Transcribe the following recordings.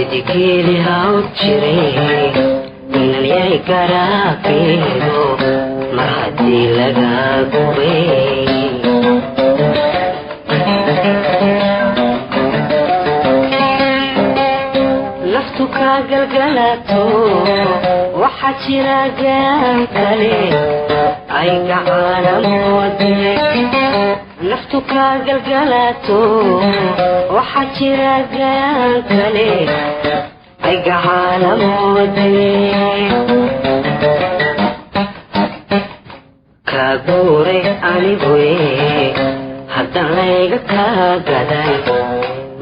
sidikeeli haw jiray inalyay garaakeedo mar haddii laga gubay naftu kaa galgalato waxaa jira gaan kale ay gacaanamoode naftu kaa galgalato waxaa jira gaan kale ay gacaanamoode kaa guuray aniguye haddaan layga kaa gaday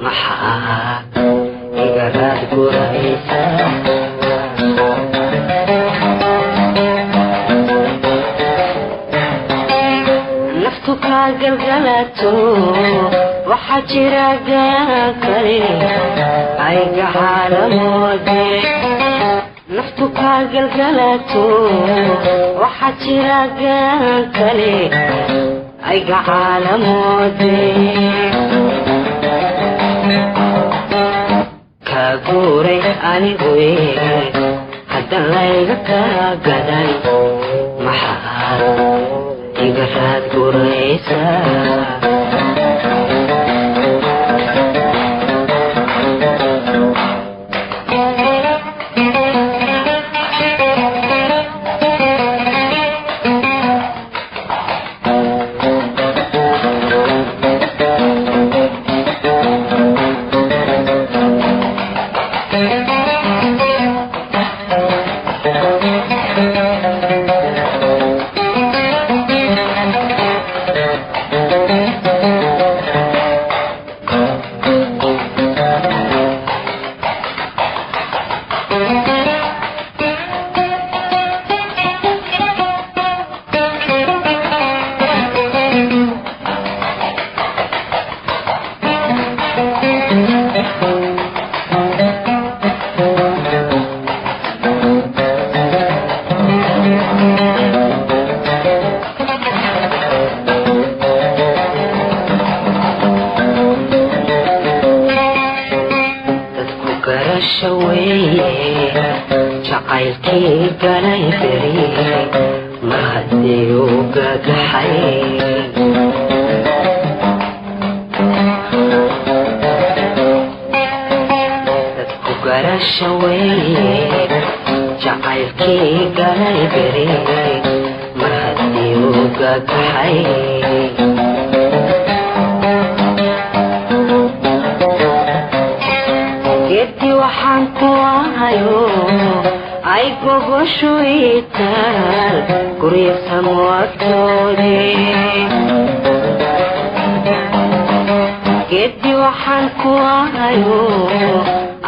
maxaa igaraad guraysa naftu kaa galgalato waxaa jira gaan kale ay gacaanamoode naftu kaa galgalato waxaa jira gaan kale ay gacaanamoode kaa guuray aniguye haddaan layga kaa gaday maxaad igaraad guraysa jacaylkii galay beri mar haddii uu gagaxay dadku garasha weeye jacaylkii galay beri mar haddii uu gagaxay geedkii waxaan ku ahayo ay gogoshu itaal guryasan wagtoode geedkii waxaan ku ahayo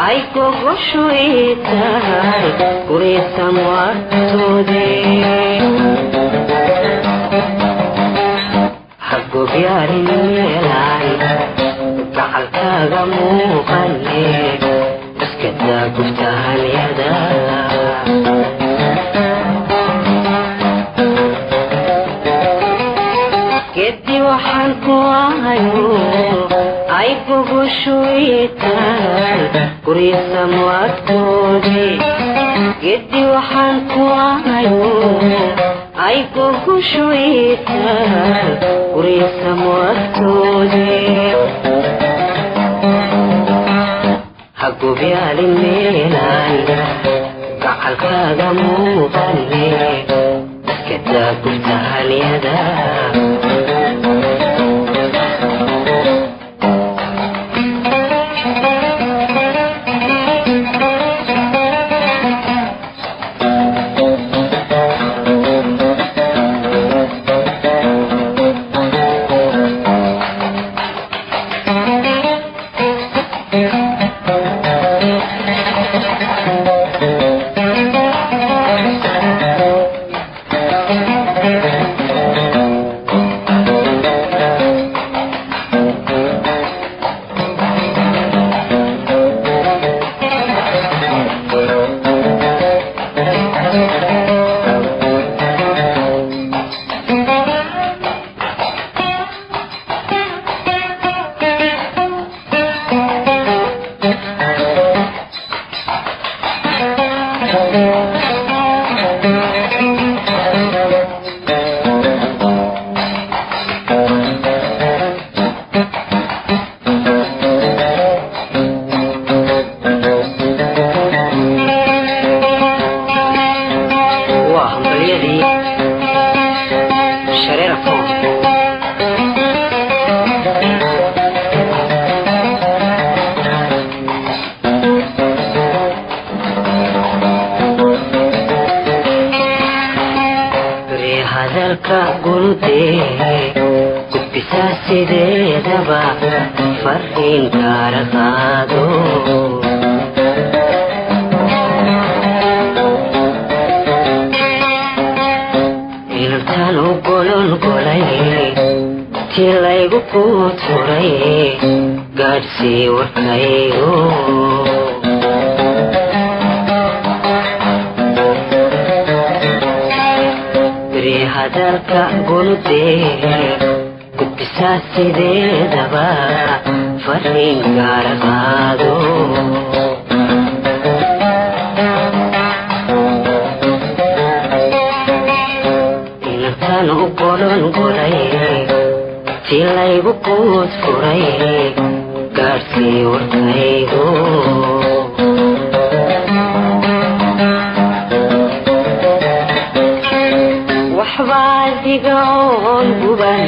ay gogoshu itaal guryasan wagtoode hagobyaarin meelaan gacalkaaga muuqane iskadaa guftahanyada geedkii waxaan ku ahayo ay gogoshu itaal guryasan wagtoode geedkii waxaan ku ahayo ay gogoshu itaal guryasan wagtoode hagobyaalin meelaan gacalkaaga muuqane iskadaa guftahanyada hadalka gundee gudbisaa sideedaba fariin kaala qaado inantaan u gololgolay tii laygu guud furay gaadhsii warkaygo hadalka gundee gudbisaa sideedaba fariin kaala qaado inantaan u gololgolay tii laygu guud furay gaadhsii warkaygo waxbaadigaoon guban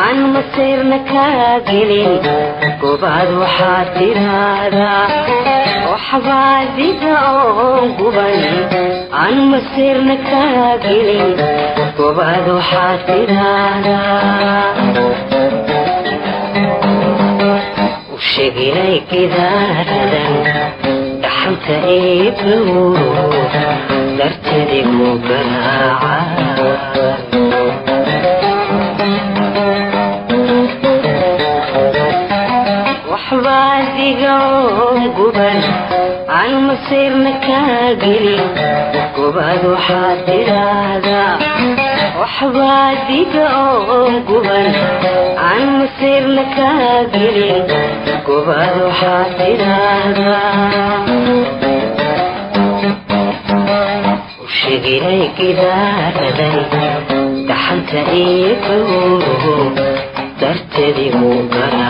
aan masiirna kaa gelin gobaad waxaad tiraahdaa waxbaadigaoon guban aan masiirna kaa gelin gobaad waxaad tiraahdaa u sheeginay gidaaradan dhaxanta eeblow darteedigu garaaca waxbaadigaoon guban aan masiirna kaa gelin gobaad waxaad tiraahdaa waxbaadigaoon guban aan masiirna kaa gelin gobaad waxaad tiraahdaa sheeginay gidaaradan dhaxanta eeblow darteedigu garaaca